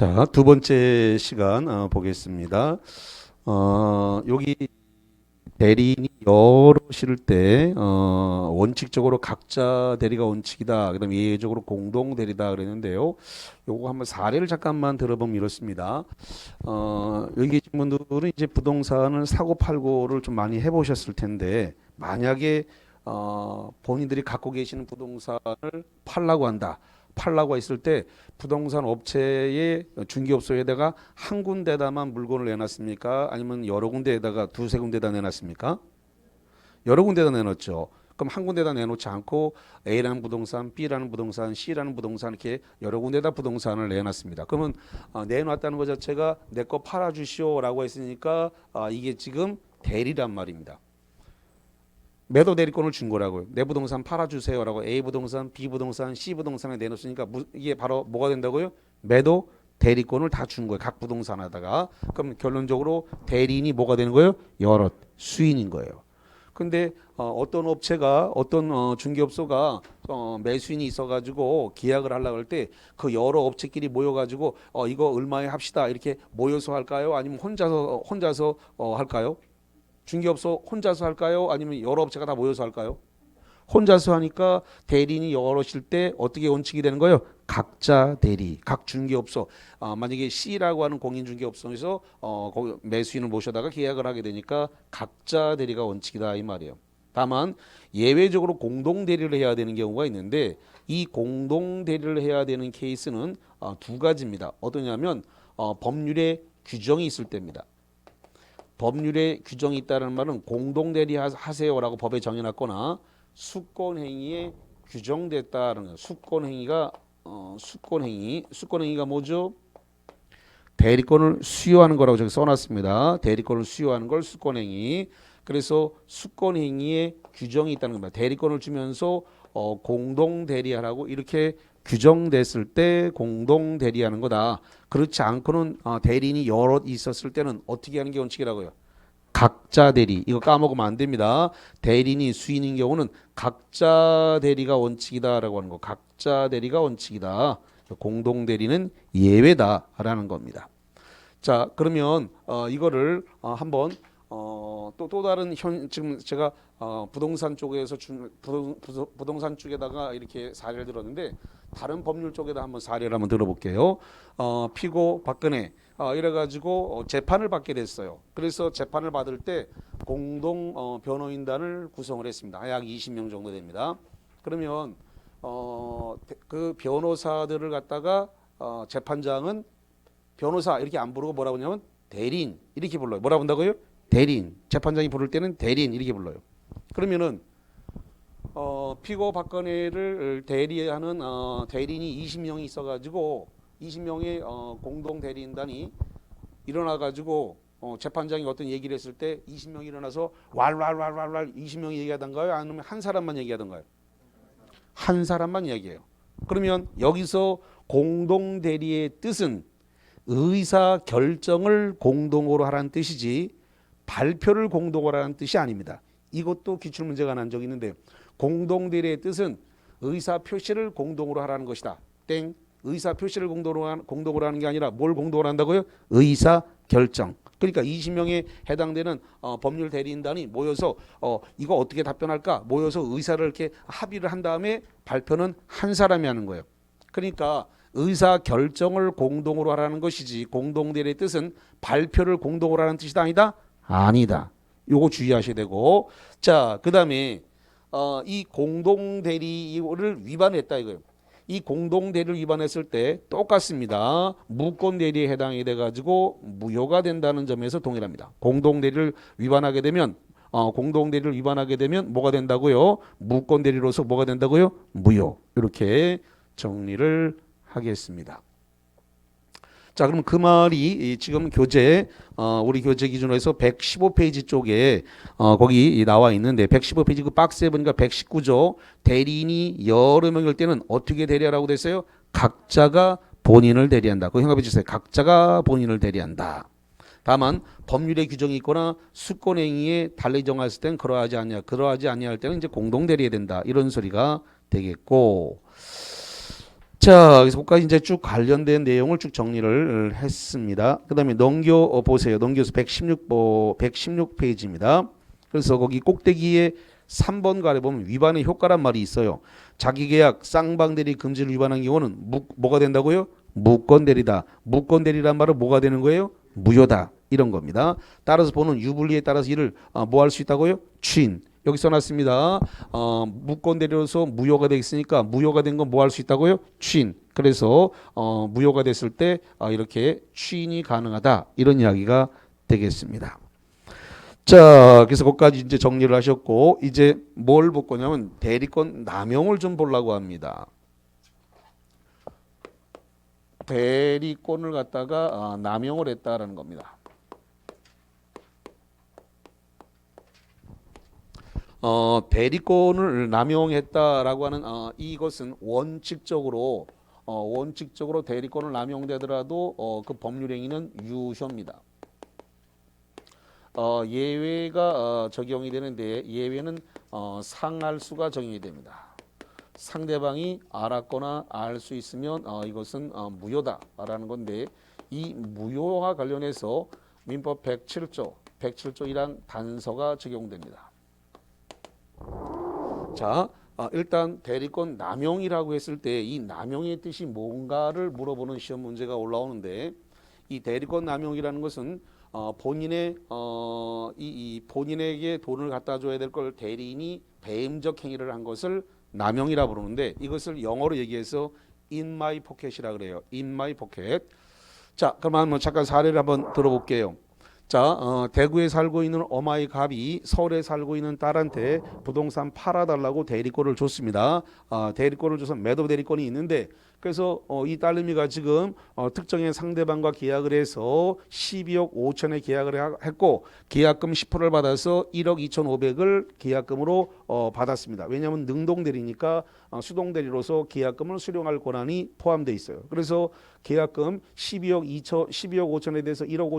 자, 두 번째 시간 보겠습니다. 여기 대리인이 여럿일 때 원칙적으로 각자 대리가 원칙이다. 그다음에 예외적으로 공동 대리다 그랬는데요. 요거 한번 사례를 잠깐만 들어보면 이렇습니다. 여기 계신 분들은 이제 부동산을 사고 팔고를 좀 많이 해보셨을 텐데 만약에 본인들이 갖고 계시는 부동산을 팔라고 한다. 팔라고 했을 때 부동산 업체의 중개업소에다가 한 군데다만 물건을 내놨습니까? 아니면 여러 군데에다가 두세 군데다 내놨습니까? 여러 군데다 내놨죠. 그럼 한 군데다 내놓지 않고 A라는 부동산, B라는 부동산, C라는 부동산 이렇게 여러 군데다 부동산을 내놨습니다. 그러면 내놨다는 것 자체가 내 거 팔아주시오라고 했으니까 이게 지금 대리란 말입니다. 매도 대리권을 준 거라고요. 내 부동산 팔아주세요라고 A 부동산, B 부동산, C 부동산에 내놓으니까 이게 바로 뭐가 된다고요? 매도 대리권을 다 준 거예요. 각 부동산에다가. 그럼 결론적으로 대리인이 뭐가 되는 거예요? 여럿, 수인인 거예요. 근데 어떤 업체가 어떤 중개업소가 매수인이 있어가지고 계약을 하려고 할 때 그 여러 업체끼리 모여가지고 이거 얼마에 합시다 이렇게 모여서 할까요? 아니면 혼자서 할까요? 중개업소 혼자서 할까요? 아니면 여러 업체가 다 모여서 할까요? 혼자서 하니까 대리인이 여럿일 때 어떻게 원칙이 되는 거예요? 각자 대리, 각 중개업소. 만약에 C라고 하는 공인중개업소에서 거기 매수인을 모셔다가 계약을 하게 되니까 각자 대리가 원칙이다 이 말이에요. 다만 예외적으로 공동 대리를 해야 되는 경우가 있는데 이 공동 대리를 해야 되는 케이스는 두 가지입니다. 어떠냐면 법률에 규정이 있을 때입니다. 법률에 규정이 있다는 말은 공동대리 하세요라고 법에 정해놨거나 수권행위에 규정됐다는 거예요. 수권행위가 뭐죠? 대리권을 수여하는 거라고 저기 써놨습니다. 대리권을 수여하는 걸 수권행위. 그래서 수권행위에 규정이 있다는 겁니다. 대리권을 주면서 공동대리하라고 이렇게 규정됐을 때 공동대리하는 거다. 그렇지 않고는 대리인이 여럿 있었을 때는 어떻게 하는 게 원칙이라고요? 각자 대리. 이거 까먹으면 안 됩니다. 대리인이 수인인 경우는 각자 대리가 원칙이다라고 하는 거. 각자 대리가 원칙이다. 공동 대리는 예외다라는 겁니다. 자, 그러면 이거를 한번 또 다른 지금 제가 부동산 쪽에서 부동산 쪽에다가 이렇게 사례를 들었는데 다른 법률 쪽에다 한번 사례를 한번 들어볼게요. 피고 박근혜 이래가지고 재판을 받게 됐어요. 그래서 재판을 받을 때 공동 변호인단을 구성을 했습니다. 약 20명 정도 됩니다. 그러면 그 변호사들을 갖다가 재판장은 변호사 이렇게 안 부르고 뭐라고 하냐면 대리인 이렇게 불러요. 뭐라고 한다고요? 대리인. 재판장이 부를 때는 대리인 이렇게 불러요. 그러면은 피고 박근혜를 대리하는 대리인이 20명이 있어가지고 20명의 공동 대리인단이 일어나가지고 재판장이 어떤 얘기를 했을 때 20명이 일어나서 왈왈왈왈왈 20명이 얘기하던가요? 아니면 한 사람만 얘기하던가요? 한 사람만 얘기해요. 그러면 여기서 공동 대리의 뜻은 의사 결정을 공동으로 하라는 뜻이지 발표를 공동으로 하라는 뜻이 아닙니다. 이것도 기출문제가 난 적이 있는데 공동 대리의 뜻은 의사 표시를 공동으로 하라는 것이다. 땡. 의사 표시를 공동으로 하는 게 아니라 뭘 공동으로 한다고요? 의사 결정. 그러니까 20명에 해당되는 법률 대리인단이 모여서 이거 어떻게 답변할까? 모여서 의사를 이렇게 합의를 한 다음에 발표는 한 사람이 하는 거예요. 그러니까 의사 결정을 공동으로 하라는 것이지 공동 대리의 뜻은 발표를 공동으로 하라는 뜻이다 아니다? 아니다. 요거 주의하셔야 되고 자, 그다음에 이 공동 대리를 위반했다 이거예요. 이 공동 대리를 위반했을 때 똑같습니다. 무권 대리에 해당이 돼 가지고 무효가 된다는 점에서 동일합니다. 공동 대리를 위반하게 되면 뭐가 된다고요? 무권 대리로서 뭐가 된다고요? 무효. 이렇게 정리를 하겠습니다. 자, 그럼 그 말이 지금 우리 교재 기준으로 해서 115페이지 쪽에 거기 나와 있는데 115페이지 그 박스에 보니까 119조 대리인이 여러 명일 때는 어떻게 대리하라고 됐어요? 각자가 본인을 대리한다. 그거 생각해 주세요. 각자가 본인을 대리한다. 다만 법률의 규정이 있거나 수권행위에 달리 정했을 때는 그러하지 아니할 때는 이제 공동 대리해야 된다. 이런 소리가 되겠고 자, 그래서 거기까지 이제 쭉 관련된 내용을 쭉 정리를 했습니다. 그 다음에 넘겨 보세요. 넘겨서 116페이지입니다. 그래서 거기 꼭대기에 3번 가래 보면 위반의 효과란 말이 있어요. 자기계약 쌍방대리 금지를 위반한 경우는 뭐가 된다고요? 무건대리다. 무건대리란 말은 뭐가 되는 거예요? 무효다. 이런 겁니다. 따라서 보는 유불리에 따라서 이를 뭐 할 수 있다고요? 취인. 여기 써놨습니다. 무건대리로서 무효가 되겠으니까 무효가 된 건 뭐 할 수 있다고요? 취인. 그래서 무효가 됐을 때 이렇게 취인이 가능하다. 이런 이야기가 되겠습니다. 자, 그래서 거기까지 이제 정리를 하셨고 이제 뭘 볼 거냐면 대리권 남용을 좀 보려고 합니다. 대리권을 갖다가 남용을 했다라는 겁니다. 대리권을 남용했다라고 하는 이것은 원칙적으로 대리권을 남용되더라도 그 법률 행위는 유효입니다. 예외가 적용이 되는데 예외는 상할수가 적용이 됩니다. 상대방이 알았거나 알 수 있으면 이것은 무효다라는 건데 이 무효와 관련해서 민법 107조 107조 1항 단서가 적용됩니다. 자, 일단 대리권 남용이라고 했을 때 이 남용의 뜻이 뭔가를 물어보는 시험 문제가 올라오는데 이 대리권 남용이라는 것은 본인의 본인에게 돈을 갖다 줘야 될 걸 대리인이 배임적 행위를 한 것을 남용이라 부르는데 이것을 영어로 얘기해서 in my pocket이라 그래요. in my pocket. 자, 그럼 한번 잠깐 사례를 한번 들어볼게요. 자, 대구에 살고 있는 어마이 갑이 서울에 살고 있는 딸한테 부동산 팔아달라고 대리권을 줬습니다. 대리권을 줘서 매도 대리권이 있는데 그래서 이 딸내미가 지금 특정의 상대방과 계약을 해서 12억 5천에 계약을 했고 계약금 10%를 받아서 1억 2,500을 계약금으로 받았습니다. 왜냐하면 능동대리니까 수동대리로서 계약금을 수령할 권한이 포함되어 있어요. 그래서 계약금 12억 5천에 대해서 1억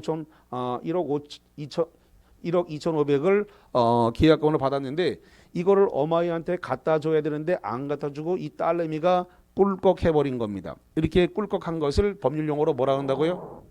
2,500을 계약금으로 받았는데 이거를 어마이한테 갖다 줘야 되는데 안 갖다 주고 이 딸내미가 꿀꺽해버린 겁니다. 이렇게 꿀꺽한 것을 법률 용어로 뭐라 한다고요?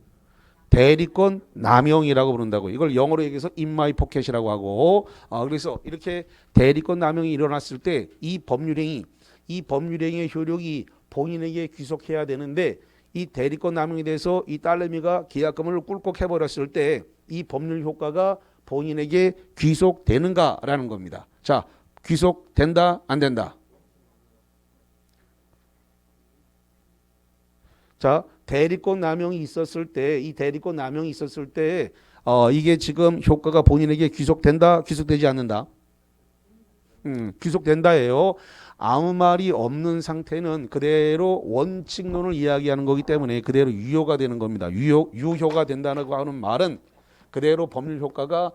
대리권 남용이라고 부른다고. 이걸 영어로 얘기해서 in my pocket이라고 하고 그래서 이렇게 대리권 남용이 일어났을 때 이 법률행위의 효력이 본인에게 귀속해야 되는데 이 대리권 남용에 대해서 이 딸내미가 계약금을 꿀꺽해버렸을 때 이 법률 효과가 본인에게 귀속되는가라는 겁니다. 자, 귀속된다 안 된다? 자, 대리권 남용이 있었을 때, 이 대리권 남용이 있었을 때, 이게 지금 효과가 본인에게 귀속된다, 귀속되지 않는다? 귀속된다예요. 아무 말이 없는 상태는 그대로 원칙론을 이야기하는 거기 때문에 그대로 유효가 되는 겁니다. 유효가 된다고 하는 말은 그대로 법률 효과가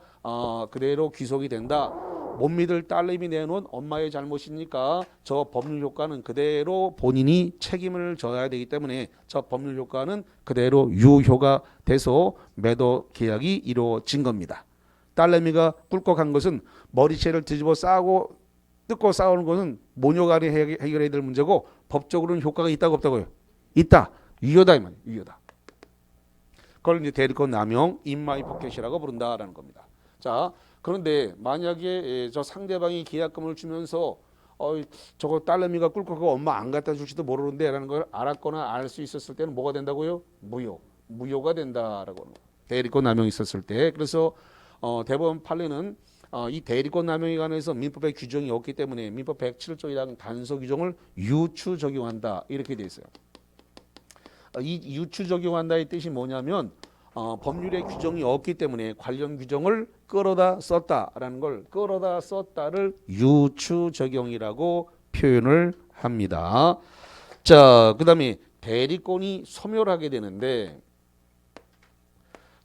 그대로 귀속이 된다. 못 믿을 딸내미 내놓은 엄마의 잘못이니까 저 법률 효과는 그대로 본인이 책임을 져야 되기 때문에 저 법률 효과는 그대로 유효가 돼서 매도 계약이 이루어진 겁니다. 딸내미가 꿀꺽한 것은 머리채를 뒤집어 싸고 뜯고 싸우는 것은 모녀간에 해결해야 될 문제고 법적으로는 효과가 있다고 없다고요? 있다. 유효다 이 말이에요. 유효다. 그걸 이제 대리권 남용 in my pocket이라고 부른다라는 겁니다. 자, 그런데 만약에 저 상대방이 계약금을 주면서 저거 딸내미가 꿀꺽하고 엄마 안 갖다 줄지도 모르는데 라는 걸 알았거나 알 수 있었을 때는 뭐가 된다고요? 무효가 된다라고 하는 거예요. 대리권 남용이 있었을 때. 그래서 대법원 판례는 이 대리권 남용에 관해서 민법에 규정이 없기 때문에 민법 107조 1항 단서 규정을 유추 적용한다 이렇게 돼 있어요. 이 유추 적용한다의 뜻이 뭐냐면 법률에 규정이 없기 때문에 관련 규정을 끌어다 썼다라는 걸 끌어다 썼다를 유추 적용이라고 표현을 합니다. 자, 그다음에 대리권이 소멸하게 되는데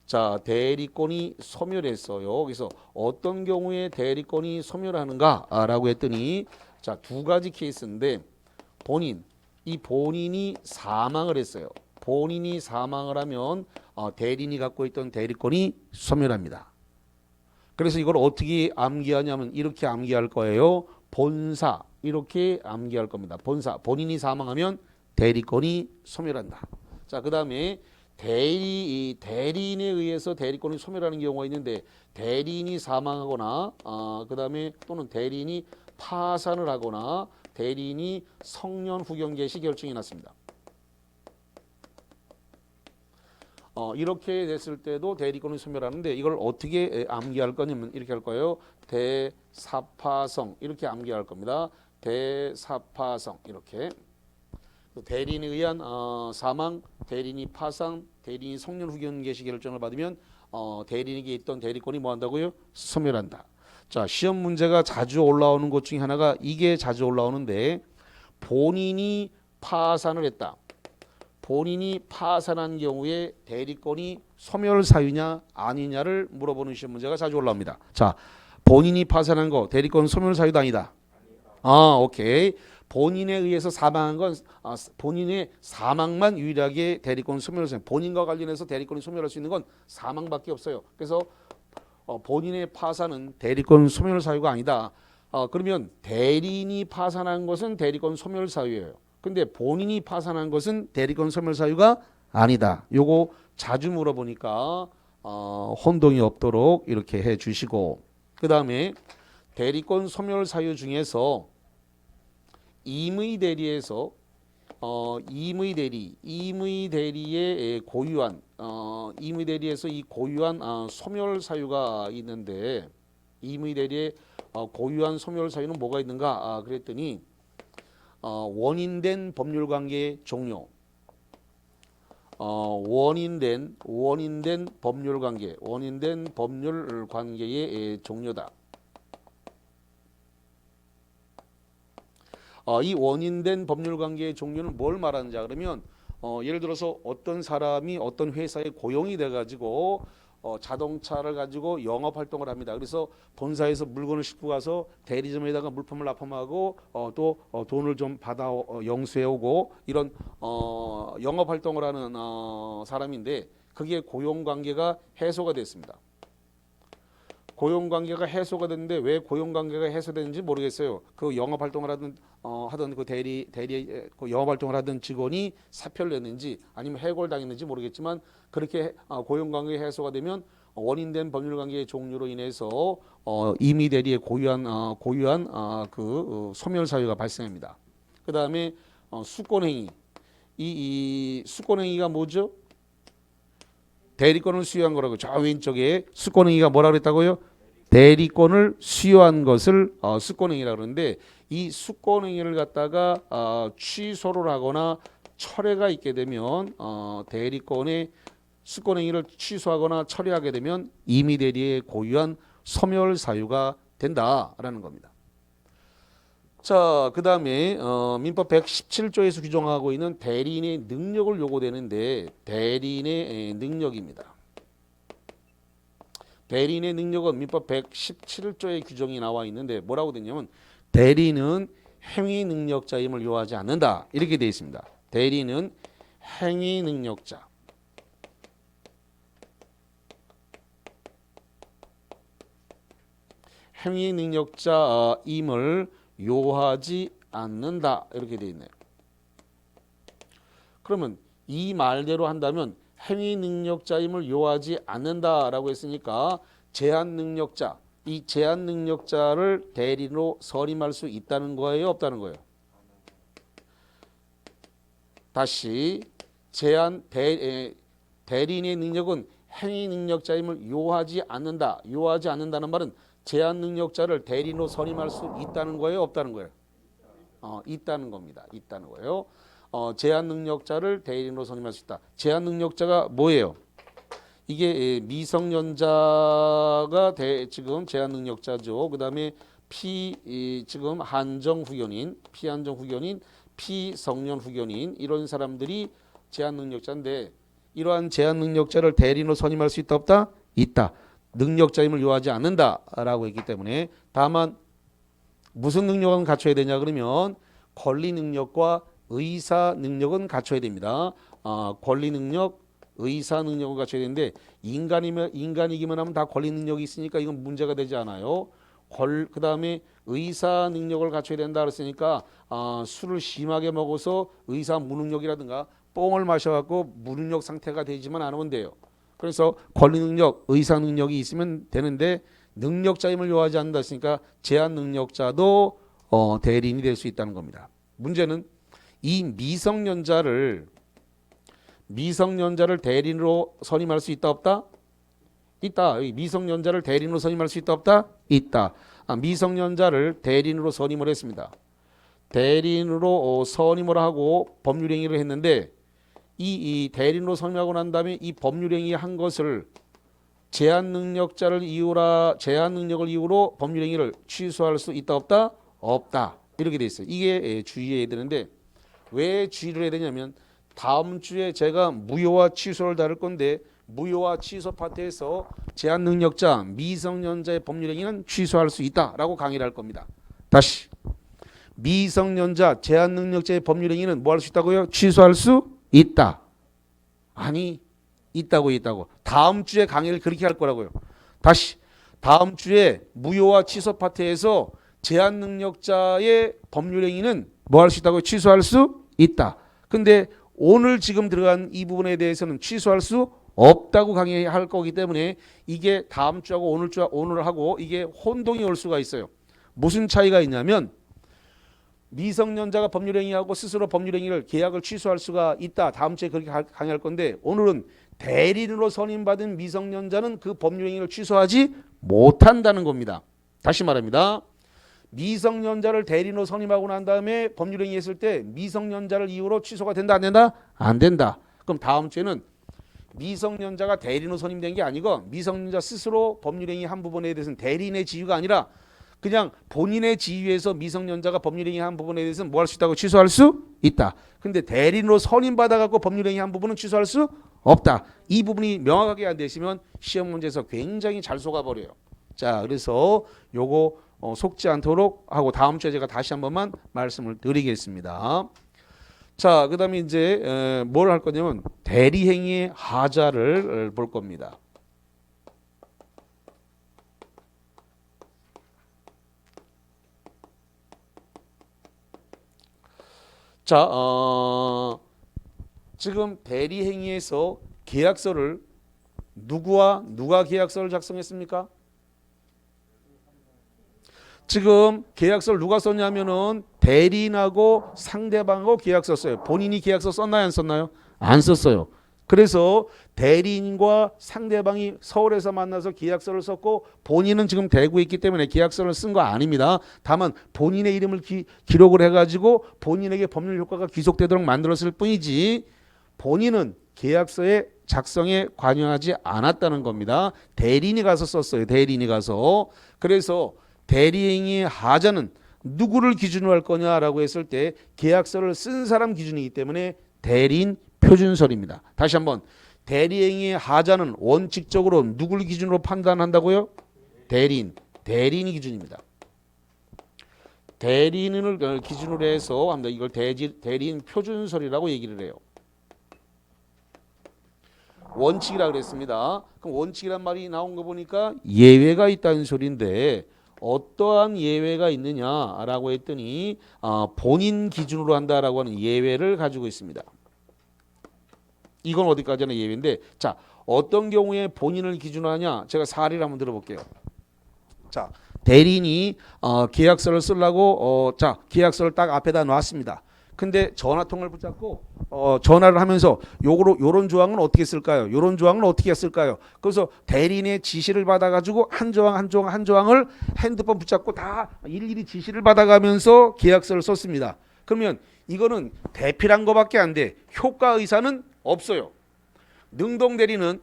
자, 대리권이 소멸했어요. 그래서 어떤 경우에 대리권이 소멸하는가라고 했더니 자, 두 가지 케이스인데 본인이 사망을 했어요. 본인이 사망을 하면 대리인이 갖고 있던 대리권이 소멸합니다. 그래서 이걸 어떻게 암기하냐면 이렇게 암기할 거예요. 본사 이렇게 암기할 겁니다. 본사 본인이 사망하면 대리권이 소멸한다. 자, 그다음에 대리인에 의해서 대리권이 소멸하는 경우가 있는데 대리인이 사망하거나 그다음에 또는 대리인이 파산을 하거나 대리인이 성년 후견 개시 결정이 났습니다. 이렇게 됐을 때도 대리권이 소멸하는데 이걸 어떻게 암기할 거냐면 이렇게 할 거예요. 대사파성 이렇게 암기할 겁니다. 대사파성 이렇게 대리인에 의한 사망, 대리인이 파산, 대리인이 성년 후견 개시 결정을 받으면 대리인에게 있던 대리권이 뭐 한다고요? 소멸한다. 자, 시험 문제가 자주 올라오는 것 중에 하나가 이게 자주 올라오는데 본인이 파산을 했다. 본인이 파산한 경우에 대리권이 소멸 사유냐 아니냐를 물어보는 시험 문제가 자주 올라옵니다. 자, 본인이 파산한 거 대리권 소멸 사유도 아니다. 오케이. 본인에 의해서 사망한 건 본인의 사망만 유일하게 대리권 소멸을 사유. 본인과 관련해서 대리권이 소멸할 수 있는 건 사망밖에 없어요. 그래서 본인의 파산은 대리권 소멸 사유가 아니다. 그러면 대리인이 파산한 것은 대리권 소멸 사유예요. 근데 본인이 파산한 것은 대리권 소멸 사유가 아니다. 요거 자주 물어보니까 혼동이 없도록 이렇게 해 주시고, 그 다음에 대리권 소멸 사유 중에서 임의 대리에서 임의 대리의 고유한 임의 대리에서 이 고유한 소멸 사유가 있는데 임의 대리의 고유한 소멸 사유는 뭐가 있는가? 그랬더니 원인된 법률 관계의 종료, 원인된 법률 관계의 종료다. 이 원인된 법률 관계의 종료는 뭘 말하는지 그러면 예를 들어서 어떤 사람이 어떤 회사에 고용이 돼 가지고 자동차를 가지고 영업 활동을 합니다. 그래서 본사에서 물건을 싣고 가서 대리점에다가 물품을 납품하고 또 돈을 좀 받아 영수해 오고 이런 영업 활동을 하는 사람인데 그게 고용 관계가 해소가 됐습니다. 고용 관계가 해소가 됐는데 왜 고용 관계가 해소됐는지 모르겠어요. 그 영업 활동을 하던 그 대리 그 영업 활동을 하던 직원이 사표를 냈는지 아니면 해고당했는지 모르겠지만 그렇게 고용 관계 해소가 되면 원인된 법률 관계의 종류로 인해서 임의 대리의 고유한 그 소멸 사유가 발생합니다. 그 다음에 수권행위. 이 수권행위가 뭐죠? 대리권을 수여한 거라고. 저 왼쪽에 수권행위가 뭐라 그랬다고요? 대리권을 수여한 것을 수권행위라고 그러는데 이 수권행위를 갖다가 취소를 하거나 철회가 있게 되면 대리권의 수권행위를 취소하거나 철회하게 되면 임의 대리의 고유한 소멸 사유가 된다라는 겁니다. 자, 그 다음에 민법 117조에서 규정하고 있는 대리인의 능력을 요구되는데 대리인의 능력입니다. 대리인의 능력은 민법 117조의 규정이 나와 있는데 뭐라고 되냐면 대리인은 행위 능력자임을 요하지 않는다 이렇게 되어 있습니다. 대리인은 행위 능력자. 행위 능력자임을 요하지 않는다 이렇게 되어 있네요. 그러면 이 말대로 한다면 행위 능력자임을 요하지 않는다라고 했으니까 제한 능력자, 이 제한 능력자를 대리인으로 선임할 수 있다는 거예요, 없다는 거예요? 다시 대리인의 능력은 행위 능력자임을 요하지 않는다. 요하지 않는다는 말은 제한 능력자를 대리인으로 선임할 수 있다는 거예요, 없다는 거예요? 있다는 겁니다. 있다는 거예요. 제한 능력자를 대리인으로 선임할 수 있다. 제한 능력자가 뭐예요? 이게 미성년자가 지금 제한 능력자죠. 그 다음에 지금 한정 후견인, 피한정 후견인, 피성년 후견인 이런 사람들이 제한 능력자인데 이러한 제한 능력자를 대리인으로 선임할 수 있다, 없다? 있다. 능력자임을 요하지 않는다라고 했기 때문에 다만 무슨 능력은 갖춰야 되냐 그러면 권리 능력과 의사 능력은 갖춰야 됩니다. 권리 능력, 의사 능력을 갖춰야 되는데 인간이기만 하면 다 권리 능력이 있으니까 이건 문제가 되지 않아요. 그다음에 의사 능력을 갖춰야 된다 그랬으니까 술을 심하게 먹어서 의사 무능력이라든가 뽕을 마셔갖고 무능력 상태가 되지만 않으면 돼요. 그래서 권리 능력, 의사 능력이 있으면 되는데 능력자임을 요하지 않는다 했으니까 제한 능력자도 대리인이 될 수 있다는 겁니다. 문제는 이 미성년자를 대리인으로 선임할 수 있다 없다? 있다. 미성년자를 대리인으로 선임할 수 있다 없다? 있다. 미성년자를 대리인으로 선임을 했습니다. 대리인으로 선임을 하고 법률행위를 했는데 이 대리인으로 선임하고 난 다음에 이 법률행위 한 것을 제한 능력을 이유로 법률행위를 취소할 수 있다 없다? 없다. 이렇게 돼 있어요. 이게 주의해야 되는데 왜 주의를 해야 되냐면 다음 주에 제가 무효와 취소를 다룰 건데 무효와 취소 파트에서 제한 능력자 미성년자의 법률행위는 취소할 수 있다라고 강의를 할 겁니다. 다시 미성년자 제한 능력자의 법률행위는 뭐 할 수 있다고요? 취소할 수 있다. 아니 있다고 다음 주에 강의를 그렇게 할 거라고요. 다시 다음 주에 무효와 취소 파트에서 제한 능력자의 법률행위는 뭐 할 수 있다고요? 취소할 수 있다. 근데 오늘 지금 들어간 이 부분에 대해서는 취소할 수 없다고 강의할 거기 때문에 이게 다음 주하고 오늘 하고 이게 혼동이 올 수가 있어요. 무슨 차이가 있냐면 미성년자가 법률행위하고 스스로 법률행위를 계약을 취소할 수가 있다. 다음 주에 그렇게 강의할 건데 오늘은 대리인으로 선임받은 미성년자는 그 법률행위를 취소하지 못한다는 겁니다. 다시 말합니다. 미성년자를 대리인으로 선임하고 난 다음에 법률행위 했을 때 미성년자를 이유로 취소가 된다 안 된다? 안 된다. 그럼 다음 주에는 미성년자가 대리인으로 선임된 게 아니고 미성년자 스스로 법률행위 한 부분에 대해서는 대리인의 지위가 아니라 그냥 본인의 지위에서 미성년자가 법률행위 한 부분에 대해서는 뭐 할 수 있다고 취소할 수 있다. 근데 대리인으로 선임받아갖고 법률행위 한 부분은 취소할 수 없다. 이 부분이 명확하게 안 되시면 시험 문제에서 굉장히 잘 속아버려요. 자, 그래서 요거 속지 않도록 하고 다음 주에 제가 다시 한 번만 말씀을 드리겠습니다. 자, 그 다음에 이제 뭘 할 거냐면 대리행위의 하자를 볼 겁니다. 자, 지금 대리행위에서 계약서를 누가 계약서를 작성했습니까? 지금 계약서를 누가 썼냐면은 대리인하고 상대방하고 계약서 써요. 본인이 계약서 썼나요? 안 썼나요? 안 썼어요. 그래서 대리인과 상대방이 서울에서 만나서 계약서를 썼고 본인은 지금 대구에 있기 때문에 계약서를 쓴 거 아닙니다. 다만 본인의 이름을 기록을 해가지고 본인에게 법률 효과가 귀속되도록 만들었을 뿐이지 본인은 계약서의 작성에 관여하지 않았다는 겁니다. 대리인이 가서 썼어요. 대리인이 가서. 그래서 대리행위의 하자는 누구를 기준으로 할 거냐라고 했을 때 계약서를 쓴 사람 기준이기 때문에 대리인 표준설입니다. 다시 한번 대리행위의 하자는 원칙적으로 누구를 기준으로 판단한다고요? 대리인이 기준입니다. 대리인을 기준으로 해서 합니다. 이걸 대리인 표준설이라고 얘기를 해요. 원칙이라 그랬습니다. 그럼 원칙이란 말이 나온 거 보니까 예외가 있다는 소리인데 어떠한 예외가 있느냐라고 했더니 본인 기준으로 한다라고 하는 예외를 가지고 있습니다. 이건 어디까지나 예외인데 자 어떤 경우에 본인을 기준으로 하냐 제가 사례를 한번 들어볼게요. 자 대리인이 계약서를 쓰려고 자 계약서를 딱 앞에다 놨습니다. 근데 전화통을 붙잡고 전화를 하면서 요런 조항은 어떻게 쓸까요? 요런 조항은 어떻게 쓸까요? 그래서 대리인의 지시를 받아가지고 한 조항을 핸드폰 붙잡고 다 일일이 지시를 받아가면서 계약서를 썼습니다. 그러면 이거는 대필한 거밖에 안 돼. 효과 의사는 없어요. 능동 대리는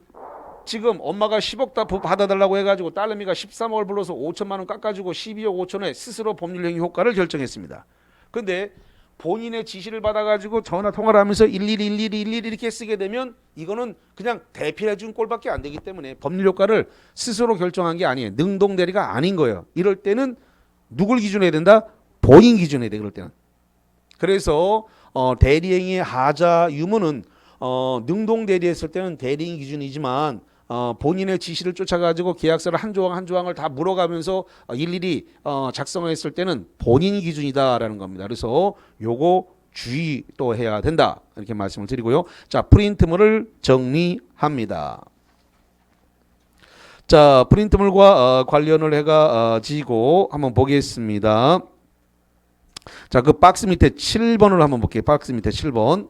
지금 엄마가 10억 다 받아달라고 해가지고 딸내미가 13억을 불러서 5천만 원 깎아주고 12억 5천에 스스로 법률행위 효과를 결정했습니다. 근데 본인의 지시를 받아가지고 전화 통화를 하면서 일일이 이렇게 쓰게 되면 이거는 그냥 대필해 준 꼴밖에 안 되기 때문에 법률 효과를 스스로 결정한 게 아니에요. 능동 대리가 아닌 거예요. 이럴 때는 누굴 기준으로 해야 된다? 본인 기준으로 해야 돼. 그럴 때는. 그래서 대리행위의 하자 유무는 능동 대리했을 때는 대리인 기준이지만 본인의 지시를 쫓아가지고 계약서를 한 조항 한 조항을 다 물어가면서 일일이 작성했을 때는 본인이 기준이다라는 겁니다. 그래서 요거 주의 또 해야 된다 이렇게 말씀을 드리고요. 자, 프린트물을 정리합니다. 자, 프린트물과 관련을 해가지고 한번 보겠습니다. 자, 그 박스 밑에 7번을 한번 볼게요. 박스 밑에 7번.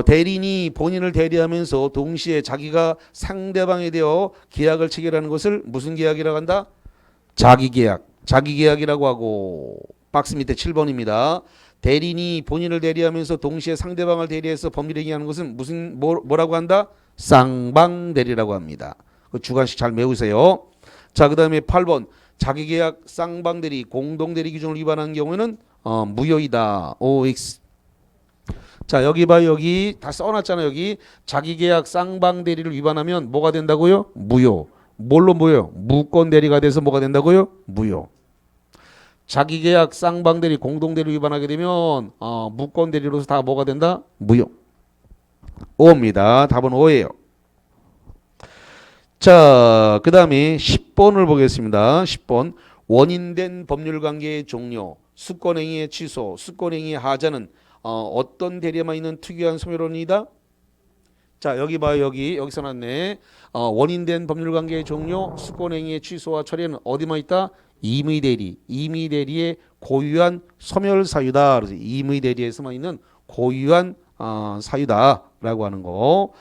대리인이 본인을 대리하면서 동시에 자기가 상대방에 대해 계약을 체결하는 것을 무슨 계약이라고 한다? 자기계약. 자기계약이라고 하고 박스 밑에 7번입니다. 대리인이 본인을 대리하면서 동시에 상대방을 대리해서 법률 행위하는 것은 뭐라고 한다? 쌍방대리라고 합니다. 그 주관식 잘 외우세요. 자, 그 다음에 8번. 자기계약 쌍방대리 공동대리 기준을 위반한 경우에는 무효이다. OX. 자, 여기 봐요. 여기 다 써놨잖아요. 여기 자기계약 쌍방대리를 위반하면 뭐가 된다고요? 무효. 뭘로 무효? 무권대리가 돼서 뭐가 된다고요? 무효. 자기계약 쌍방대리 공동대리 위반하게 되면 무권대리로서 다 뭐가 된다? 무효. 5입니다. 답은 5예요. 자, 그 다음에 10번을 보겠습니다. 10번. 원인된 법률관계의 종료, 수권행위의 취소, 수권행위의 하자는 어떤 대리에만 있는 특유한 소멸원이다? 자, 여기 봐요. 여기 써놨네. 원인된 법률관계의 종료, 수권행위의 취소와 처리는 어디만 있다? 임의대리. 임의대리의 고유한 소멸사유다. 그래서 임의대리에서만 있는 고유한 사유다라고 하는 거.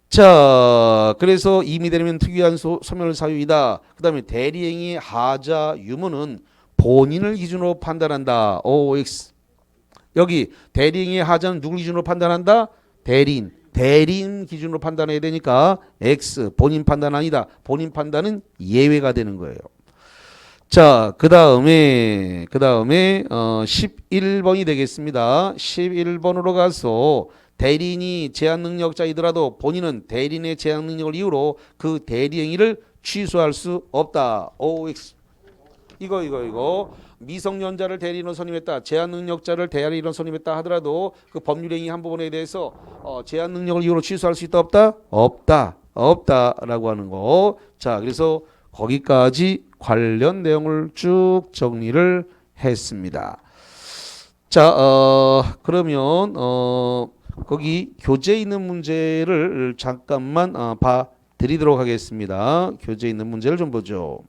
자, 그래서 임의대리면 특유한 소멸사유이다. 그 다음에 대리행위 하자 유무는 본인을 기준으로 판단한다. OX. 여기 대리행위 하자는 누굴 기준으로 판단한다? 대리인. 대리인 기준으로 판단해야 되니까 X. 본인 판단 아니다. 본인 판단은 예외가 되는 거예요. 자, 그 다음에 11번이 되겠습니다. 11번으로 가서 대리인이 제한 능력자이더라도 본인은 대리인의 제한 능력을 이유로 그 대리 행위를 취소할 수 없다. OX. 이거 미성년자를 대리인으로 선임했다. 제한 능력자를 대리인으로 선임했다 하더라도 그 법률 행위 한 부분에 대해서 제한 능력을 이유로 취소할 수 있다 없다? 없다라고 하는 거. 자, 그래서 거기까지 관련 내용을 쭉 정리를 했습니다. 자, 그러면 거기 교재에 있는 문제를 잠깐만 봐 드리도록 하겠습니다. 교재에 있는 문제를 좀 보죠.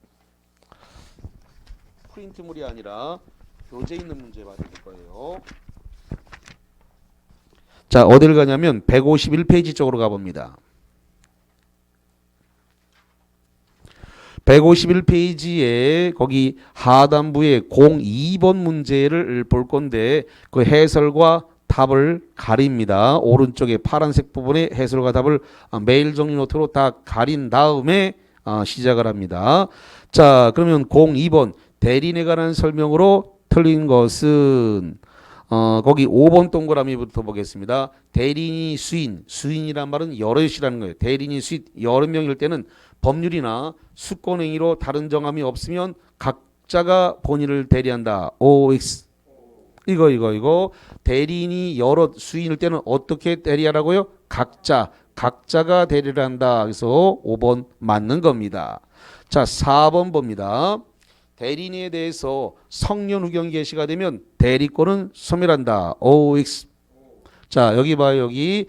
프린트물이 아니라 교재에 있는 문제 봐 드릴 거예요. 자, 어디를 가냐면 151페이지 쪽으로 가봅니다. 151페이지에 거기 하단부에 02번 문제를 볼 건데 그 해설과 답을 가립니다. 오른쪽에 파란색 부분에 해설과 답을 메일 정리 노트로 다 가린 다음에 시작을 합니다. 자, 그러면 02번 대리인에 관한 설명으로 틀린 것은 거기 5번 동그라미부터 보겠습니다. 대리인이 수인이란 말은 여럿이라는 거예요. 대리인이 수인 여러 명일 때는 법률이나 수권행위로 다른 정함이 없으면 각자가 본인을 대리한다. OX. 이거 대리인이 여러 수인일 때는 어떻게 대리하라고요? 각자가 대리를 한다. 그래서 5번 맞는 겁니다. 자, 4번 봅니다. 대리인에 대해서 성년 후견 개시가 되면 대리권은 소멸한다. OX. 자, 여기 봐요. 여기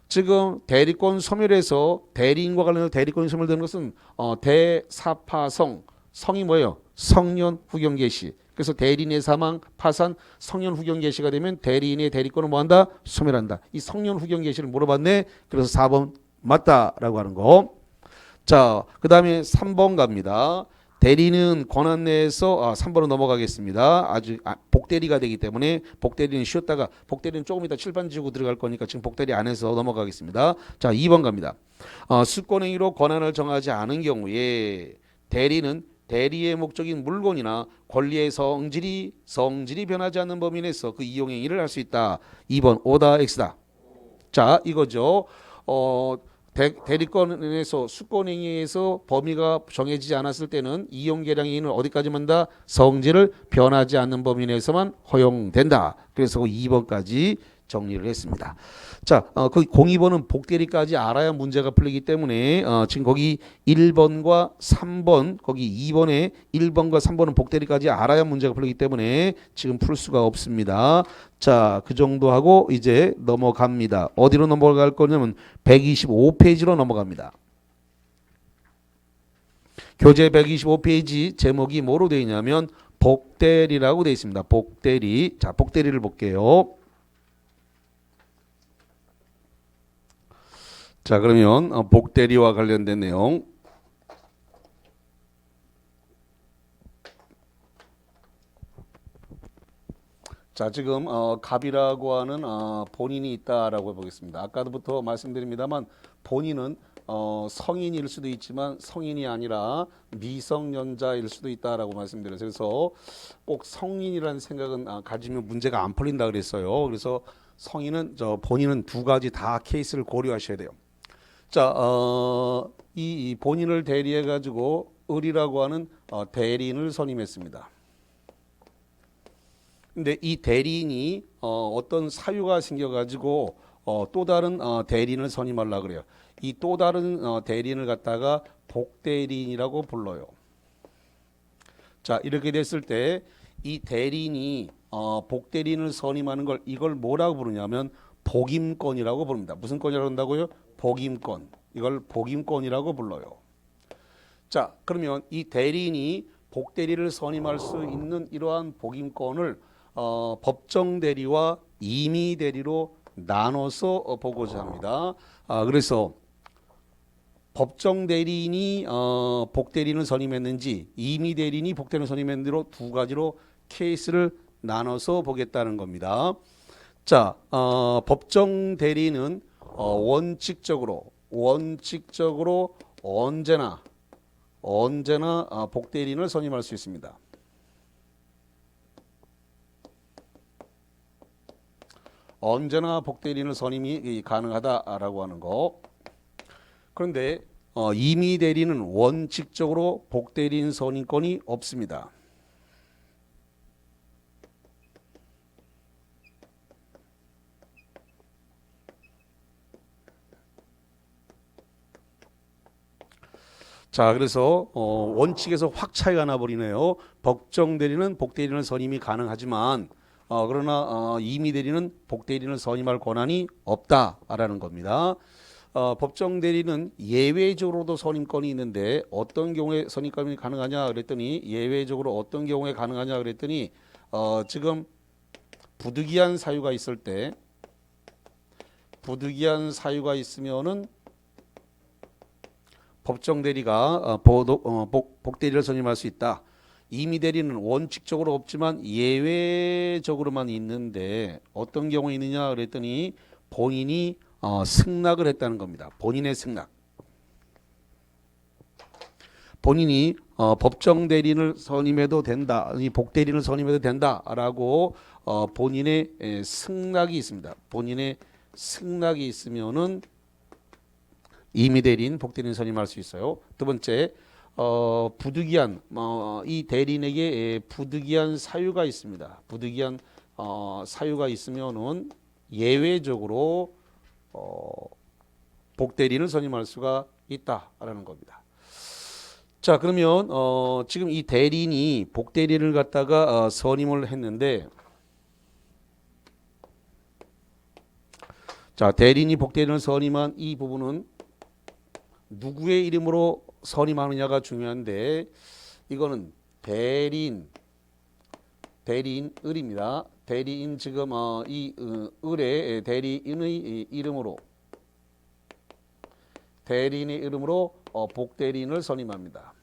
지금 대리권 소멸해서 대리인과 관련해서 대리권이 소멸되는 것은 대사파성. 성이 뭐예요? 성년 후견 개시. 그래서 대리인의 사망, 파산, 성년 후견 개시가 되면 대리인의 대리권을 뭐한다? 소멸한다. 이 성년 후견 개시를 물어봤네. 그래서 4번 맞다라고 하는 거. 자, 그 다음에 3번 갑니다. 대리는 권한 내에서 3번으로 넘어가겠습니다. 아주 복대리가 되기 때문에 복대리는 쉬었다가 복대리는 조금 이따 칠판 지우고 들어갈 거니까 지금 복대리 안에서 넘어가겠습니다. 자, 2번 갑니다. 수권행위로 권한을 정하지 않은 경우에 대리는 대리의 목적인 물건이나 권리의 성질이 변하지 않는 범위 내에서 그 이용행위를 할 수 있다. 2번 오다 X다. 자, 이거죠. 대리권에서 수권행위에서 범위가 정해지지 않았을 때는 이용계량행위는 어디까지만 다 성질을 변하지 않는 범위 내에서만 허용된다. 그래서 2번까지 정리를 했습니다. 자, 그 02번은 복대리까지 알아야 문제가 풀리기 때문에 지금 거기 1번과 3번, 거기 2번에 1번과 3번은 복대리까지 알아야 문제가 풀리기 때문에 지금 풀 수가 없습니다. 자, 그 정도 하고 이제 넘어갑니다. 어디로 넘어갈 거냐면 125페이지로 넘어갑니다. 교재 125페이지 제목이 뭐로 되어 있냐면 복대리라고 되어 있습니다. 복대리. 자, 복대리를 볼게요. 자, 그러면 복대리와 관련된 내용. 자, 지금 갑이라고 하는 본인이 있다라고 보겠습니다. 아까부터 말씀드립니다만 본인은 성인일 수도 있지만 성인이 아니라 미성년자일 수도 있다라고 말씀드려요. 그래서 꼭 성인이라는 생각은 가지면 문제가 안 풀린다 그랬어요. 그래서 성인은 본인은 두 가지 다 케이스를 고려하셔야 돼요. 자, 이 본인을 대리해 가지고 을이라고 하는 대리인을 선임했습니다. 근데 이 대리인이 어떤 사유가 생겨가지고 또 다른 대리인을 선임하려고 그래요. 이 또 다른 대리인을 갖다가 복대리인이라고 불러요. 자, 이렇게 됐을 때 이 대리인이 복대리인을 선임하는 걸 이걸 뭐라고 부르냐면 복임권이라고 부릅니다. 무슨 권이라고 한다고요? 복임권. 이걸 복임권이라고 불러요. 자, 그러면 이 대리인이 복대리를 선임할 수 있는 이러한 복임권을 법정 대리와 임의 대리로 나눠서 보고자 합니다. 그래서 법정 대리인이 복대리인을 선임했는지 임의 대리인이 복대리인을 선임했는지로 두 가지로 케이스를 나눠서 보겠다는 겁니다. 자, 법정 대리인은 원칙적으로 언제나 복대리인을 선임할 수 있습니다. 언제나 복대리인을 선임이 가능하다라고 하는 거. 그런데 임의 대리는 원칙적으로 복대리인 선임권이 없습니다. 자, 그래서 원칙에서 확 차이가 나버리네요. 법정 대리는 복대리인을 선임이 가능하지만 그러나 임의 대리는 복대리인을 선임할 권한이 없다라는 겁니다. 법정 대리는 예외적으로도 선임권이 있는데 어떤 경우에 선임권이 가능하냐 그랬더니 예외적으로 어떤 경우에 가능하냐 그랬더니 지금 부득이한 사유가 있을 때 부득이한 사유가 있으면은 법정 대리가 복대리를 선임할 수 있다. 임의 대리는 원칙적으로 없지만 예외적으로만 있는데 어떤 경우에 있느냐 그랬더니 본인이 승낙을 했다는 겁니다. 본인의 승낙. 본인이 법정 대리인을 선임해도 된다. 이 복대리인을 선임해도 된다라고 본인의 승낙이 있습니다. 본인의 승낙이 있으면은 임의 대리인, 복대리인 선임할 수 있어요. 두 번째, 부득이한 이 대리인에게 부득이한 사유가 있습니다. 부득이한 사유가 있으면은 예외적으로 복대리인을 선임할 수가 있다라는 겁니다. 자, 그러면 지금 이 대리인이 복대리인을 갖다가 선임을 했는데, 자, 대리인이 복대리인을 선임한 이 부분은 누구의 이름으로 선임하느냐가 중요한데 이거는 대리인 을입니다. 대리인 지금 이 을의 대리인의 이름으로 복대리인을 선임합니다.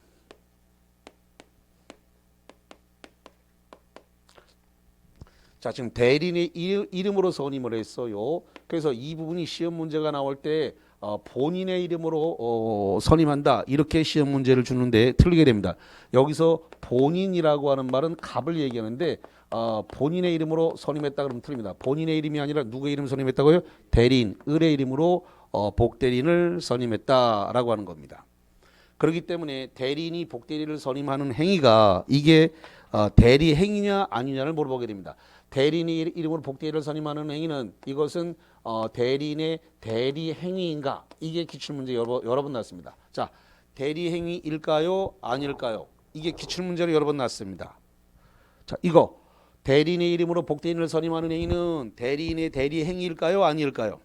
자, 지금 대리인의 이름으로 선임을 했어요. 그래서 이 부분이 시험 문제가 나올 때 본인의 이름으로 선임한다 이렇게 시험 문제를 주는데 틀리게 됩니다. 여기서 본인이라고 하는 말은 갑을 얘기하는데 본인의 이름으로 선임했다 그러면 틀립니다. 본인의 이름이 아니라 누구의 이름 선임했다고요? 대리인, 을의 이름으로 복대리인을 선임했다라고 하는 겁니다. 그렇기 때문에 대리인이 복대리인을 선임하는 행위가 이게 대리 행위냐 아니냐를 물어보게 됩니다. 대리인의 이름으로 복대리를 선임하는 행위는 이것은 대리인의 대리 행위인가? 이게 기출문제 여러 번 났습니다. 자, 대리 행위일까요? 아닐까요? 이게 기출문제로 여러 번 났습니다. 자, 이거 대리인의 이름으로 복대리인을 선임하는 행위는 대리인의 대리 행위일까요? 아닐까요?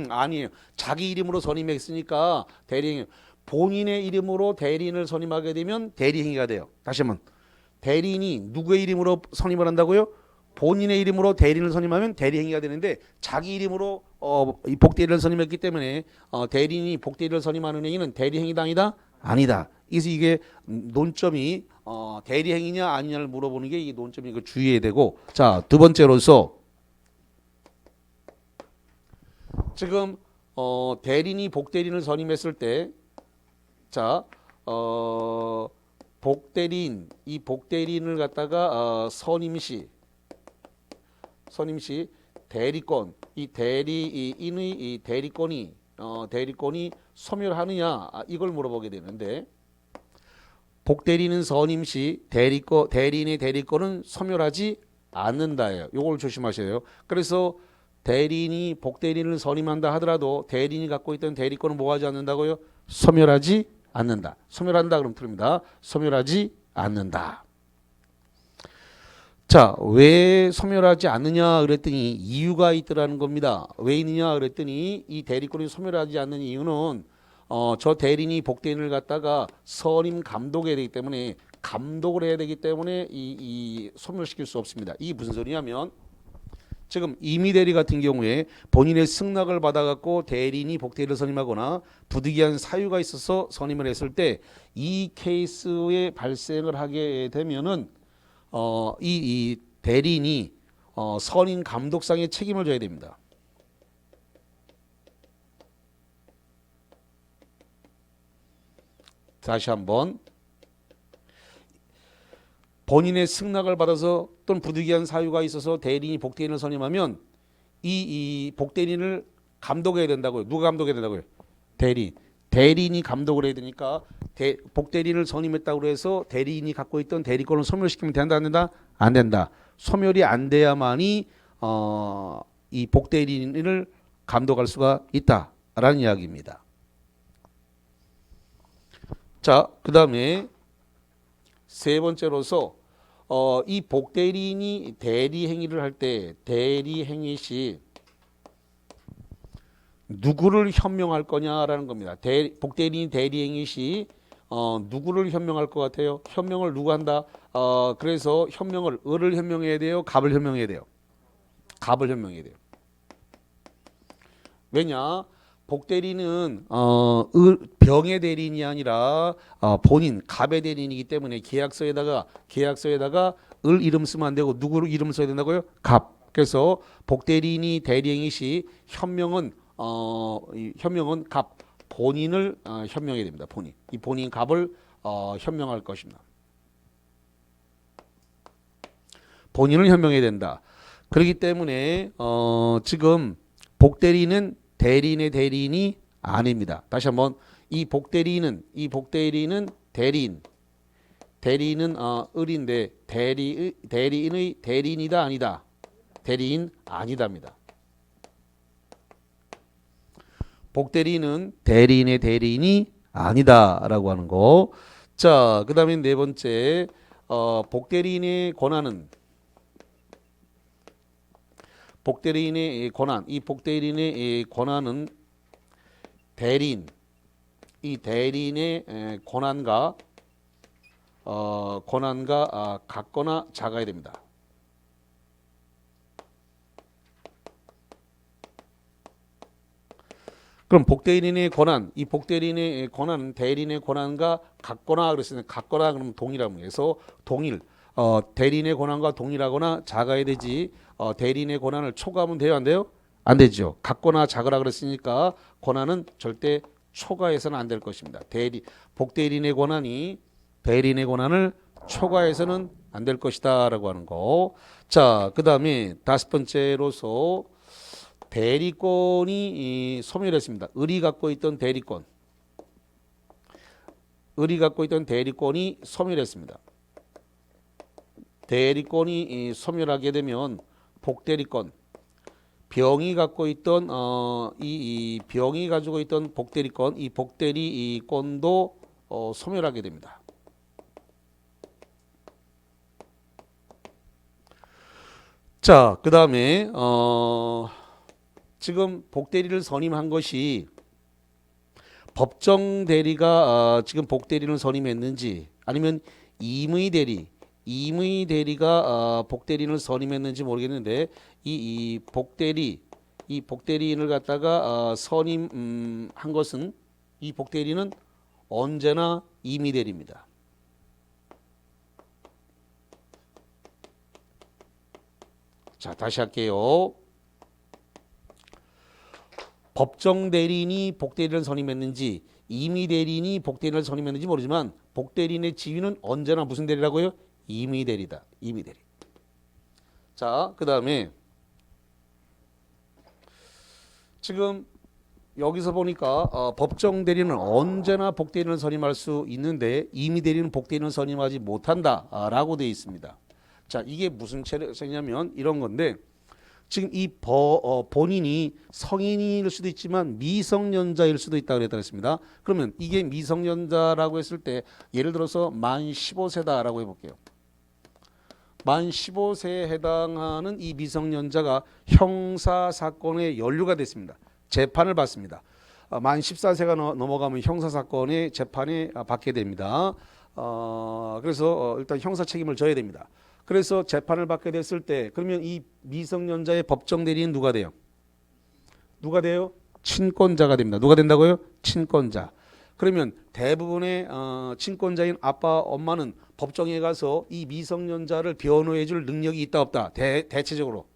아니에요. 자기 이름으로 선임했으니까 대리행위. 본인의 이름으로 대리인을 선임하게 되면 대리행위가 돼요. 다시 한번. 대리인이 누구의 이름으로 선임을 한다고요? 본인의 이름으로 대리인을 선임하면 대리행위가 되는데 자기 이름으로 이 복대리를 선임했기 때문에 대리인이 복대리를 선임하는 행위는 대리행위다 아니다? 아니다. 그래서 이게 논점이 대리행위냐 아니냐를 물어보는 게 이 논점이 그 주의해야 되고 자, 두 번째로서 지금 대리인이 복대리인을 선임했을 때 자, 복대리인 이 복대리인을 갖다가 선임 시 대리권 이 대리인의 이 대리권이 소멸하느냐 이걸 물어보게 되는데 복대리인은 선임 시 대리인의 대리권은 소멸하지 않는다예요. 요걸 조심하셔야 돼요. 그래서 대리인이 복대리인을 선임한다 하더라도 대리인이 갖고 있던 대리권은 뭐 하지 않는다고요? 소멸하지 않는다. 소멸한다 그러면 틀립니다. 소멸하지 않는다. 자, 왜 소멸하지 않느냐 그랬더니 이유가 있더라는 겁니다. 왜 있느냐 그랬더니 이 대리권이 소멸하지 않는 이유는 저 대리인이 복대리인을 갖다가 선임 감독해야 되기 때문에 감독을 해야 되기 때문에 이 소멸시킬 수 없습니다. 이게 무슨 소리냐면 지금 임의대리 같은 경우에 본인의 승낙을 받아갖고 대리인이 복대리를 선임하거나 부득이한 사유가 있어서 선임을 했을 때 이 케이스에 발생을 하게 되면은 이 대리인이 선임 감독상의 책임을 져야 됩니다. 다시 한번 본인의 승낙을 받아서 또는 부득이한 사유가 있어서 대리인이 복대리인을 선임하면 이 복대리인을 감독해야 된다고요. 누가 감독해야 된다고요? 대리인이 감독을 해야 되니까 복대리인을 선임했다고 해서 대리인이 갖고 있던 대리권을 소멸시키면 된다 안 된다? 안 된다. 소멸이 안 돼야만이 이 복대리인을 감독할 수가 있다라는 이야기입니다. 자, 그 다음에 세 번째로서 이 복대리인이 대리 행위를 할 때 대리 행위 시 누구를 현명할 거냐라는 겁니다. 복대리인이 대리 행위 시 누구를 현명할 것 같아요? 현명을 누가 한다? 그래서 현명을 을을 현명해야 돼요? 갑을 현명해야 돼요? 갑을 현명해야 돼요. 왜냐? 복대리는 병의 대리인이 아니라 본인 갑의 대리인이기 때문에 계약서에다가 을 이름 쓰면 안 되고 누구를 이름 써야 된다고요? 갑. 그래서 복대리인이 대리행위 시 현명은 갑 본인을 현명해야 됩니다. 본인 갑을 현명할 것입니다. 본인을 현명해야 된다. 그렇기 때문에 지금 복대리는 대리인의 대리인이 아닙니다. 다시 한번 이 복대리인은 대리인은 을인데 대리인의 대리인이다 아니다. 대리인 아니다입니다. 복대리인은 대리인의 대리인이 아니다라고 하는 거. 자, 그다음에 네 번째 복대리인의 권한은 복대리인의 권한, 이 복대리인의 권한은 대리인, 이 대리인의 권한과 같거나 작아야 됩니다. 그럼 복대리인의 권한, 이 복대리인의 권한은 대리인의 권한과 같거나 그랬으니까 같거나 그러면 동일하면 해서 동일. 대리인의 권한과 동일하거나 작아야 되지. 대리인의 권한을 초과하면 돼요, 안 돼요? 안 되죠. 같거나 작으라 그랬으니까 권한은 절대 초과해서는 안 될 것입니다. 복대리인의 권한이 대리인의 권한을 초과해서는 안 될 것이다라고 하는 거. 자, 그다음에 다섯 번째로서 대리권이 소멸했습니다. 을이 갖고 있던 대리권이 소멸했습니다. 대리권이 소멸하게 되면 복대리권, 병이 갖고 있던 이 병이 가지고 있던 복대리권, 이 복대리권도 소멸하게 됩니다. 자, 그 다음에 지금 복대리를 선임한 것이 법정 대리가 지금 복대리를 선임했는지 아니면 임의 대리가 복대리인을 선임했는지 모르겠는데 이 복대리인을 갖다가 선임한 것은 이 복대리는 언제나 임의 대리입니다. 자, 다시 할게요. 법정 대리인이 복대리를 선임했는지 임의 대리인이 복대리를 선임했는지 모르지만 복대리인의 지위는 언제나 무슨 대리라고요? 임의 대리다. 임의 대리. 자, 그 다음에 지금 여기서 보니까 법정 대리는 언제나 복대리인을 선임할 수 있는데 임의 대리는 복대리인을 선임하지 못한다라고 되어 있습니다. 자, 이게 무슨 책이냐면 이런 건데 지금 이 본인이 성인일 수도 있지만 미성년자일 수도 있다고 그랬습니다. 그러면 이게 미성년자라고 했을 때 예를 들어서 만 15세다라고 해볼게요. 만 15세에 해당하는 이 미성년자가 형사사건에 연루가 됐습니다. 재판을 받습니다. 만 14세가 넘어가면 형사사건의 재판에 받게 됩니다. 그래서 일단 형사 책임을 져야 됩니다. 그래서 재판을 받게 됐을 때 그러면 이 미성년자의 법정 대리인 누가 돼요? 누가 돼요? 친권자가 됩니다. 누가 된다고요? 친권자. 그러면 대부분의 친권자인 아빠, 엄마는 법정에 가서 이 미성년자를 변호해 줄 능력이 있다 없다? 대체적으로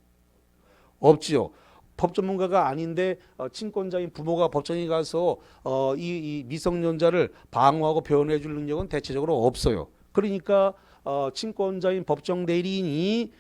없지요. 법 전문가가 아닌데 친권자인 부모가 법정에 가서 이 미성년자를 방어하고 변호해 줄 능력은 대체적으로 없어요. 그러니까 친권자인 법정 대리인이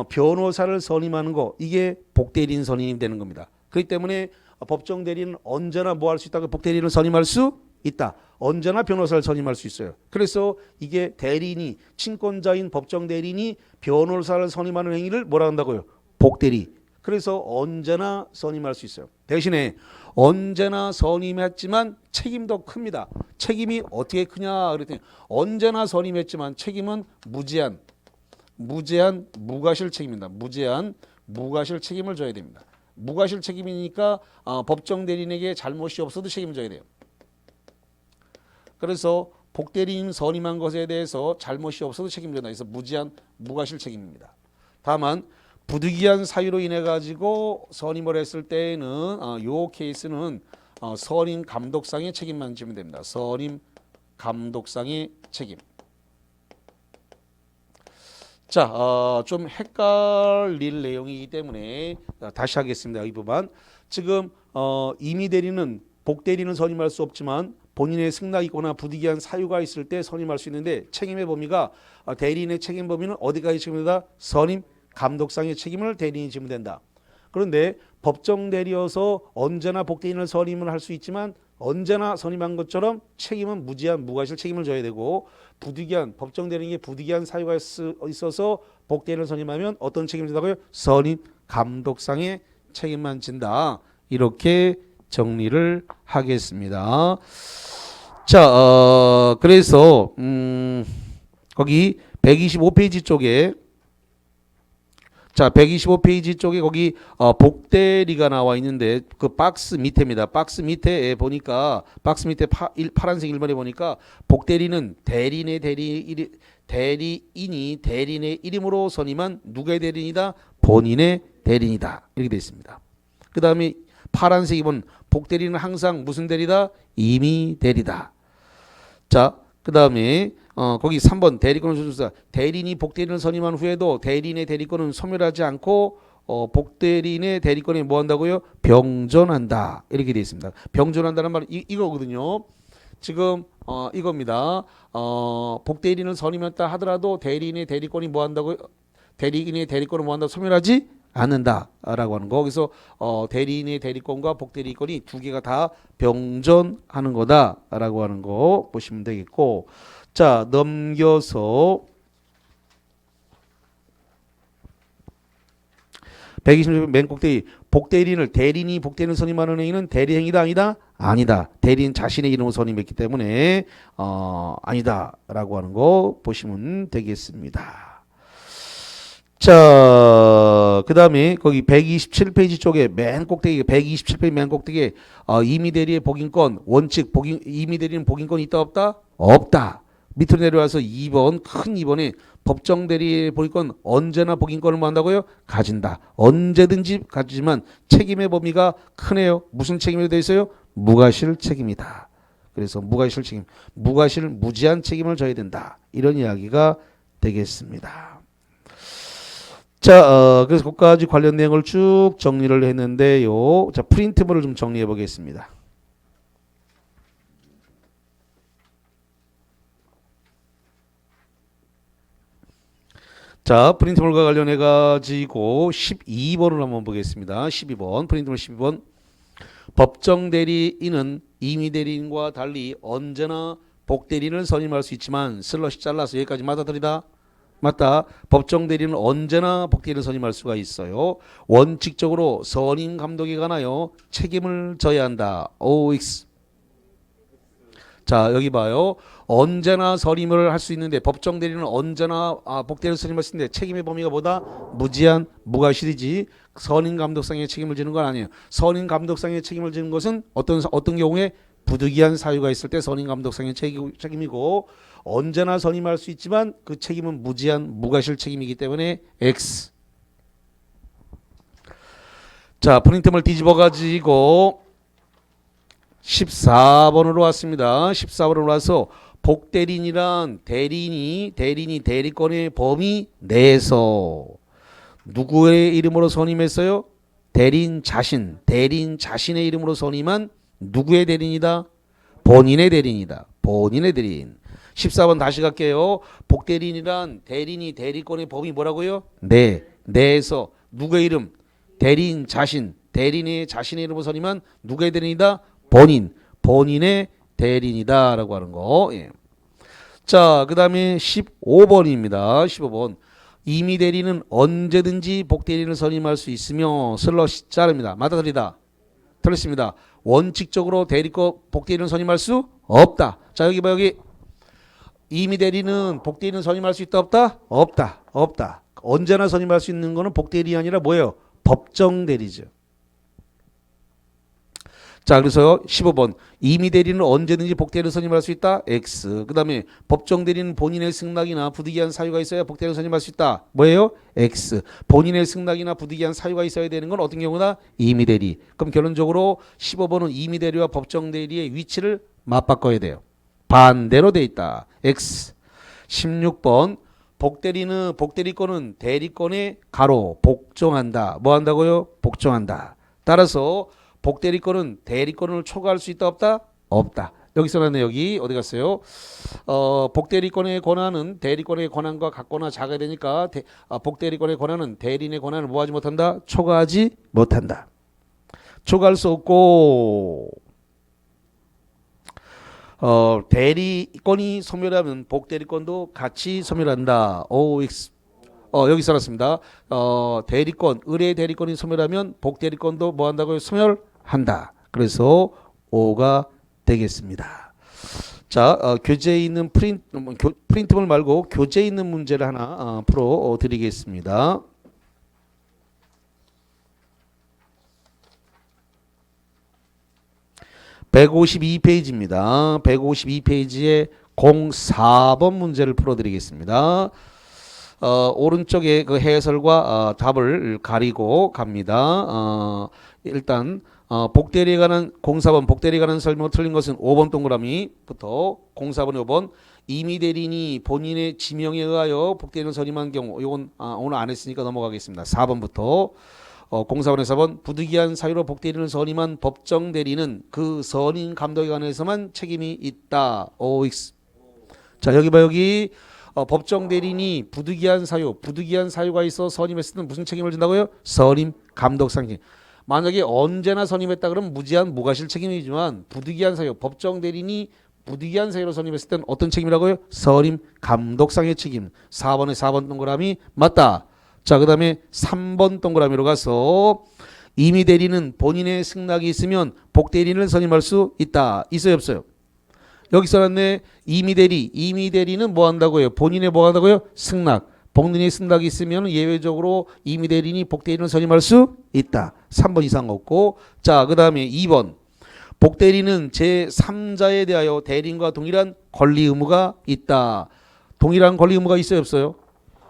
변호사를 선임하는 거 이게 복대리인 선임이 되는 겁니다. 그렇기 때문에 법정 대리인은 언제나 뭐 할 수 있다고 복대리인을 선임할 수 있다. 언제나 변호사를 선임할 수 있어요. 그래서 이게 대리인이 친권자인 법정 대리인이 변호사를 선임하는 행위를 뭐라 한다고요? 복대리. 그래서 언제나 선임할 수 있어요. 대신에 언제나 선임했지만 책임도 큽니다. 책임이 어떻게 크냐 그랬더니 언제나 선임했지만 책임은 무제한 무과실 책임입니다. 무제한 무과실 책임을 져야 됩니다. 무과실 책임이니까 법정 대리인에게 잘못이 없어도 책임을 져야 돼요. 그래서 복대리인 선임한 것에 대해서 잘못이 없어도 책임져야 그래서 무제한 무과실 책임입니다. 다만 부득이한 사유로 인해 가지고 선임을 했을 때에는 요 케이스는 선임 감독상의 책임만 지면 됩니다. 선임 감독상의 책임. 자, 좀 헷갈릴 내용이기 때문에 다시 하겠습니다. 이 부분. 지금 임의 대리는 복대리는 선임할 수 없지만 본인의 승낙이거나 부득이한 사유가 있을 때 선임할 수 있는데 책임의 범위가 대리인의 책임 범위는 어디까지 책임된다? 선임 감독상의 책임을 대리인이 지면 된다. 그런데 법정 대리여서 언제나 복대리인을 선임을 할 수 있지만 언제나 선임한 것처럼 책임은 무제한 무과실 책임을 져야 되고 부득이한 법정 대리인에게 부득이한 사유가 있어서 복대리인을 선임하면 어떤 책임을 진다고요? 선임 감독상의 책임만 진다. 이렇게 정리를 하겠습니다. 자, 그래서 거기 125페이지 쪽에 자, 125페이지 쪽에 거기 복대리가 나와 있는데 그 박스 밑에입니다. 박스 밑에 보니까 박스 밑에 파란색 1번에 보니까 복대리는 대리인이 대리인의 이름으로 선임한 누구의 대리인이다? 본인의 대리인이다. 이렇게 되어 있습니다. 그 다음에 파란색 2번 복대리는 항상 무슨 대리다? 임의 대리다. 자, 그 다음에 거기 3번 대리권을 준수사 대리인이 복대리인을 선임한 후에도 대리인의 대리권은 소멸하지 않고 복대리인의 대리권에 뭐 한다고요? 병존한다. 이렇게 되어 있습니다. 병존한다는 말은 이거거든요. 지금 이겁니다. 복대리인을 선임했다 하더라도 대리인의 대리권이 뭐 한다고요? 대리인의 대리권을 뭐 한다? 소멸하지 않는다라고 하는 거. 거기서 대리인의 대리권과 복대리권이 두 개가 다 병존하는 거다라고 하는 거 보시면 되겠고, 자 넘겨서 126번 맨 꼭대기 대리인이 복대리인을 선임하는 행위는 대리행위다 아니다? 아니다. 대리인 자신의 이름을 선임했기 때문에 아니다라고 하는 거 보시면 되겠습니다. 자, 그 다음에 거기 127페이지 쪽에 맨 꼭대기 127페이지 맨 꼭대기에 임의 대리의 복인권 원칙 임의 대리는 복인권이 있다 없다? 없다. 밑으로 내려와서 2번 큰 2번에 법정 대리의 복인권 언제나 복인권을 뭐 한다고요? 가진다. 언제든지 가지지만 책임의 범위가 크네요. 무슨 책임이 되어 있어요? 무과실 책임이다. 그래서 무과실 책임, 무제한 책임을 져야 된다. 이런 이야기가 되겠습니다. 자, 그래서 그것까지 관련 내용을 쭉 정리를 했는데요. 자, 프린트물을 좀 정리해 보겠습니다. 자, 프린트물과 관련해 가지고 12번을 한번 보겠습니다. 12번 프린트물 12번 법정 대리인은 임의 대리인과 달리 언제나 복대리인을 선임할 수 있지만 슬러시 잘라서 여기까지 맞아들이다. 맞다. 법정 대리인은 언제나 복대리인을 선임할 수가 있어요. 원칙적으로 선임 감독에 관하여 책임을 져야 한다. OX. 자, 여기 봐요. 언제나 선임을 할 수 있는데 법정 대리인은 언제나 복대리인을 선임할 수 있는데 책임의 범위가 뭐다? 무제한, 무과실이지. 선임 감독상의 책임을 지는 건 아니에요. 선임 감독상의 책임을 지는 것은 어떤 경우에 부득이한 사유가 있을 때 선임 감독상의 책임이고 언제나 선임할 수 있지만 그 책임은 무제한, 무과실 책임이기 때문에 X. 자, 프린트물 뒤집어 가지고 14번으로 왔습니다. 14번으로 와서 복대리인이란 대리인이 대리권의 범위 내에서 누구의 이름으로 선임했어요? 대리인 자신의 이름으로 선임한 누구의 대리인이다? 본인의 대리인이다. 본인의 대리인. 14번 다시 갈게요. 복대리인이란 대리권의 범위 뭐라고요? 내에서 누구의 이름? 대리인 대리인의 자신의 이름으로 선임한 누구의 대리인이다? 본인의 대리인이다라고 하는 거. 예. 자, 그 다음에 15번입니다. 15번. 임의 대리인은 언제든지 복대리인을 선임할 수 있으며 슬러시 자릅니다. 맞아들이다. 틀렸습니다. 원칙적으로 복대리인을 선임할 수 없다. 자, 여기 봐, 여기. 임의 대리인은 복대리인을 선임할 수 있다 없다? 없다. 언제나 선임할 수 있는 거는 복대리인이 아니라 뭐예요? 법정 대리죠. 자, 그래서 15번 임의 대리는 언제든지 복대리인을 선임할 수 있다. X. 그 다음에 법정 대리는 본인의 승낙이나 부득이한 사유가 있어야 복대리인을 선임할 수 있다. 뭐예요? X. 본인의 승낙이나 부득이한 사유가 있어야 되는 건 어떤 경우다? 임의 대리. 그럼 결론적으로 15번은 임의 대리와 법정 대리의 위치를 맞바꿔야 돼요. 반대로 돼 있다. X. 16번 복대리권은 대리권의 가로 복종한다. 뭐 한다고요? 복종한다. 따라서 복대리권은 대리권을 초과할 수 있다 없다? 없다. 여기 써놨네. 여기 어디 갔어요? 복대리권의 권한은 대리권의 권한과 같거나 작아야 되니까 복대리권의 권한은 대리인의 권한을 뭐하지 못한다? 초과하지 못한다. 초과할 수 없고 대리권이 소멸하면 복대리권도 같이 소멸한다. OX. 여기 써놨습니다. 의뢰 대리권이 소멸하면 복대리권도 뭐 한다고요? 소멸한다. 그래서 O가 되겠습니다. 자, 교재에 있는 프린트물 말고 교재에 있는 문제를 하나 풀어 드리겠습니다. (152페이지입니다) 152페이지에 04번 문제를 풀어드리겠습니다. 오른쪽에 그 해설과 답을 가리고 갑니다. 일단 복대리에 관한 04번 복대리에 관한 설명을 틀린 것은 5번 동그라미부터 04번 5번 임의 대리인이 본인의 지명에 의하여 복대리인을 선임한 경우 이건 오늘 안 했으니까 넘어가겠습니다. 4번부터 04번에 4번 부득이한 사유로 복대리인을 선임한 법정 대리는 그 선임 감독에 관해서만 책임이 있다. OX. 자, 여기 봐, 여기 법정 대리인이 부득이한 사유가 있어 선임했을 때는 무슨 책임을 진다고요? 선임 감독상 책임. 만약에 언제나 선임했다 그러면 무제한 무과실 책임이지만 부득이한 사유, 법정 대리인이 부득이한 사유로 선임했을 때는 어떤 책임이라고요? 선임 감독상의 책임. 4번에 4번 동그라미 맞다. 자, 그 다음에 3번 동그라미로 가서 임의 대리는 본인의 승낙이 있으면 복대리인을 선임할 수 있다. 있어요, 없어요? 여기 써놨네. 임의 대리는 뭐 한다고요? 본인의 뭐 한다고요? 승낙. 본인의 승낙이 있으면 예외적으로 임의 대리인이 복대리인을 선임할 수 있다. 3번 이상 없고. 자, 그 다음에 2번. 복대리는 제3자에 대하여 대리인과 동일한 권리 의무가 있다. 동일한 권리 의무가 있어요, 없어요?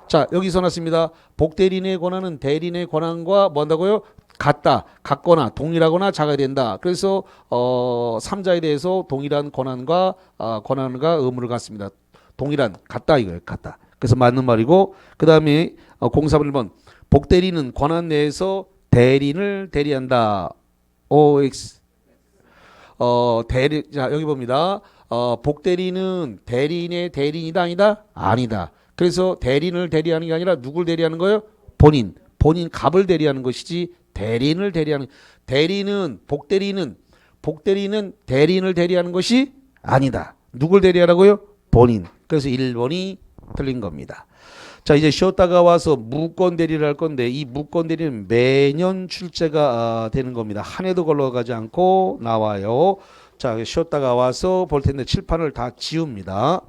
자, 여기 써놨습니다. 복대리인의 권한은 대리인의 권한과 뭐 한다고요? 같거나 동일하거나 작아야 된다. 그래서 3자에 대해서 동일한 권한과 의무를 갖습니다. 동일한 같다 이거예요. 같다. 그래서 맞는 말이고 그 다음에 031번 복대리는 권한 내에서 대리인을 대리한다. OX 자 여기 봅니다. 복대리는 대리인의 대리인이다 아니다? 아니다. 그래서 대리인을 대리하는 게 아니라 누굴 대리하는 거예요? 본인 갑을 대리하는 것이지 대리인을 대리하는 복대리인은 대리인을 대리하는 것이 아니다. 누굴 대리하라고요? 본인. 그래서 1번이 틀린 겁니다. 자, 이제 쉬었다가 와서 무권 대리를 할 건데 이 무권 대리는 매년 출제가 되는 겁니다. 한 해도 걸러가지 않고 나와요. 자, 쉬었다가 와서 볼 텐데 칠판을 다 지웁니다.